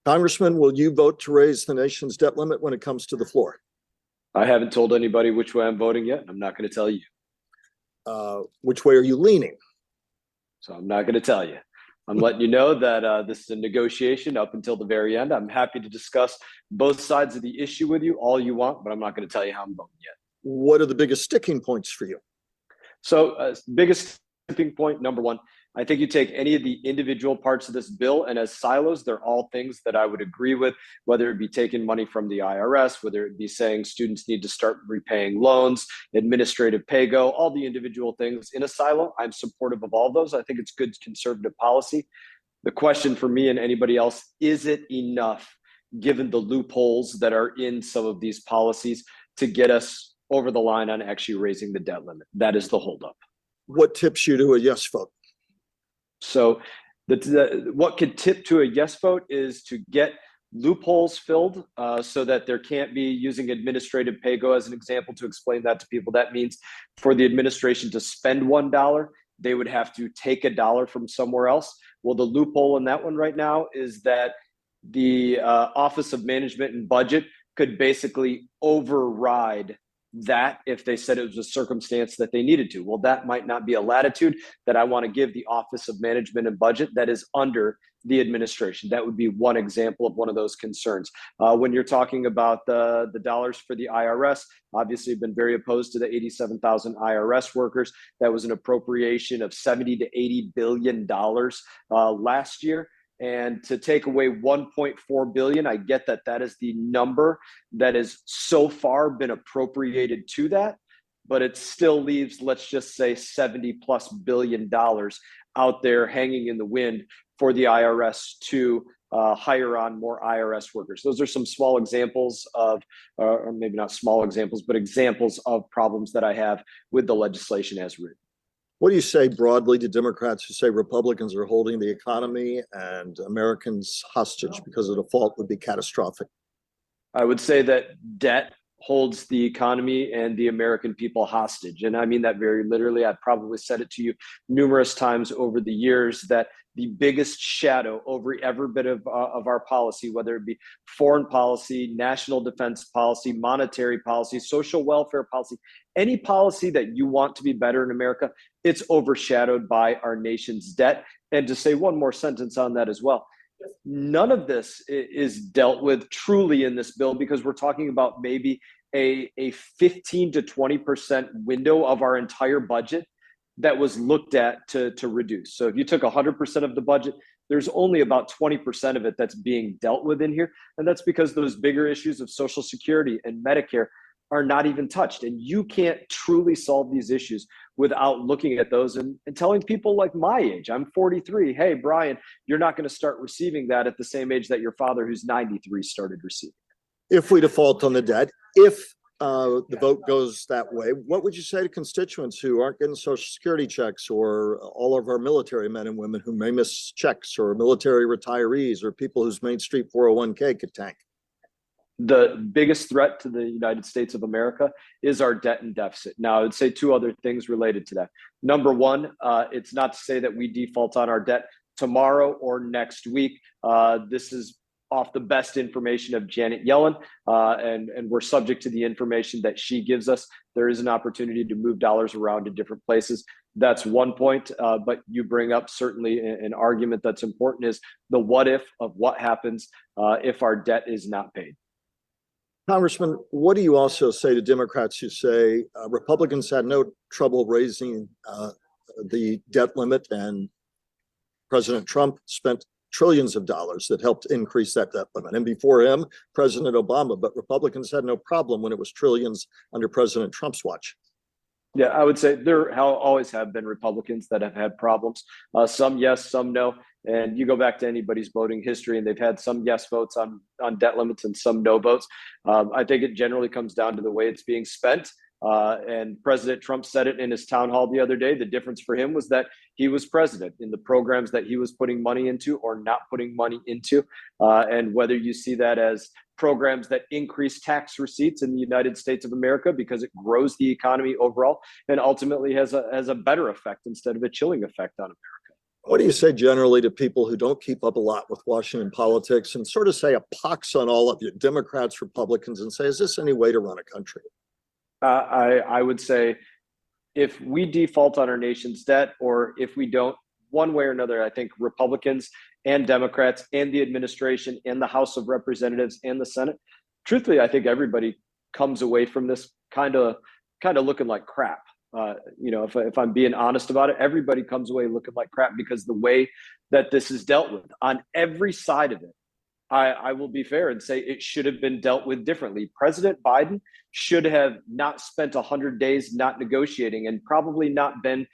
Congressman, will you vote to raise the nation's debt limit when it comes to the floor? I haven't told anybody which way I'm voting yet. I'm not going to tell you. Which way are you leaning? So I'm not going to tell you. I'm letting you know that this is a negotiation up until the very end. I'm happy to discuss both sides of the issue with you all you want, but I'm not going to tell you how I'm voting yet. What are the biggest sticking points for you? So biggest sticking point, number one, I think you take any of the individual parts of this bill and as silos, they're all things that I would agree with, whether it be taking money from the IRS, whether it be saying students need to start repaying loans, administrative pay-go, all the individual things in a silo. I'm supportive of all those. I think it's good conservative policy. The question for me and anybody else, is it enough given the loopholes that are in some of these policies to get us over the line on actually raising the debt limit? That is the holdup. What tips you to a yes vote? So what could tip to a yes vote is to get loopholes filled so that there can't be using administrative pay-go as an example to explain that to people. That means for the administration to spend $1, they would have to take $1 from somewhere else. Well, the loophole in that one right now is that the Office of Management and Budget could basically override that if they said it was a circumstance that they needed to. Well, that might not be a latitude that I want to give the Office of Management and Budget that is under the administration. That would be one example of one of those concerns. When you're talking about the dollars for the IRS, obviously I've been very opposed to the 87,000 IRS workers. That was an appropriation of $70 to $80 billion last year. And to take away 1.4 billion, I get that that is the number that has so far been appropriated to that, but it still leaves, let's just say, $70+ billion out there hanging in the wind for the IRS to hire on more IRS workers. Those are some small examples of, or maybe not small examples, but examples of problems that I have with the legislation as written. What do you say broadly to Democrats who say Republicans are holding the economy and Americans hostage because a default would be catastrophic? I would say that debt holds the economy and the American people hostage. And I mean that very literally. I've probably said it to you numerous times over the years that the biggest shadow over every bit of our policy, whether it be foreign policy, national defense policy, monetary policy, social welfare policy, any policy that you want to be better in America, it's overshadowed by our nation's debt. And to say one more sentence on that as well, none of this is dealt with truly in this bill because we're talking about maybe a 15 to 20% window of our entire budget that was looked at to reduce. So if you took 100% of the budget, there's only about 20% of it that's being dealt with in here. And that's because those bigger issues of Social Security and Medicare are not even touched. And you can't truly solve these issues without looking at those and telling people like my age, I'm 43, hey, Brian, you're not going to start receiving that at the same age that your father who's 93 started receiving. If we default on the debt, if the vote goes that way, what would you say to constituents who aren't getting Social Security checks, or all of our military men and women who may miss checks, or military retirees, or people whose Main Street 401k could tank? The biggest threat to the United States of America is our debt and deficit. Now, I would say two other things related to that. Number one, it's not to say that we default on our debt tomorrow or next week. This is off the best information of Janet Yellen, and we're subject to the information that she gives us. There is an opportunity to move dollars around to different places. That's one point, but you bring up certainly an argument that's important is the what if of what happens if our debt is not paid. Congressman, what do you also say to Democrats who say Republicans had no trouble raising the debt limit, and President Trump spent trillions of dollars that helped increase that debt limit, and before him, President Obama, but Republicans had no problem when it was trillions under President Trump's watch? Yeah, I would say there always have been Republicans that have had problems. Some yes, some no. And you go back to anybody's voting history, and they've had some yes votes on debt limits and some no votes. I think it generally comes down to the way it's being spent. And President Trump said it in his town hall the other day. The difference for him was that he was president in the programs that he was putting money into or not putting money into. And whether you see that as programs that increase tax receipts in the United States of America because it grows the economy overall and ultimately has a better effect instead of a chilling effect on America. What do you say generally to people who don't keep up a lot with Washington politics and sort of say a pox on all of you, Democrats, Republicans, and say, is this any way to run a country? I would say if we default on our nation's debt, or if we don't, one way or another, I think Republicans and Democrats and the administration and the House of Representatives and the Senate, truthfully, I think everybody comes away from this kind of looking like crap. If I'm being honest about it, everybody comes away looking like crap because the way that this is dealt with on every side of it, I will be fair and say it should have been dealt with differently. President Biden should have not spent 100 days not negotiating and probably not been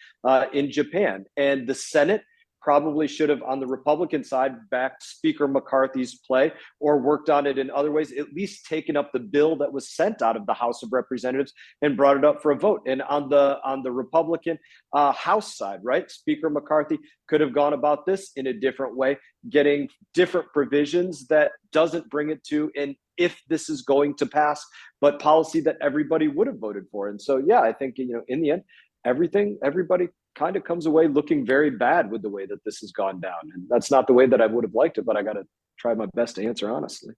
in Japan. And the Senate probably should have, on the Republican side, backed Speaker McCarthy's play or worked on it in other ways, at least taken up the bill that was sent out of the House of Representatives and brought it up for a vote. And on the Republican House side, right, Speaker McCarthy could have gone about this in a different way, getting different provisions that doesn't bring it to an if this is going to pass, but policy that everybody would have voted for. And so, yeah, I think, in the end, everybody kind of comes away looking very bad with the way that this has gone down. And that's not the way that I would have liked it, but I got to try my best to answer honestly.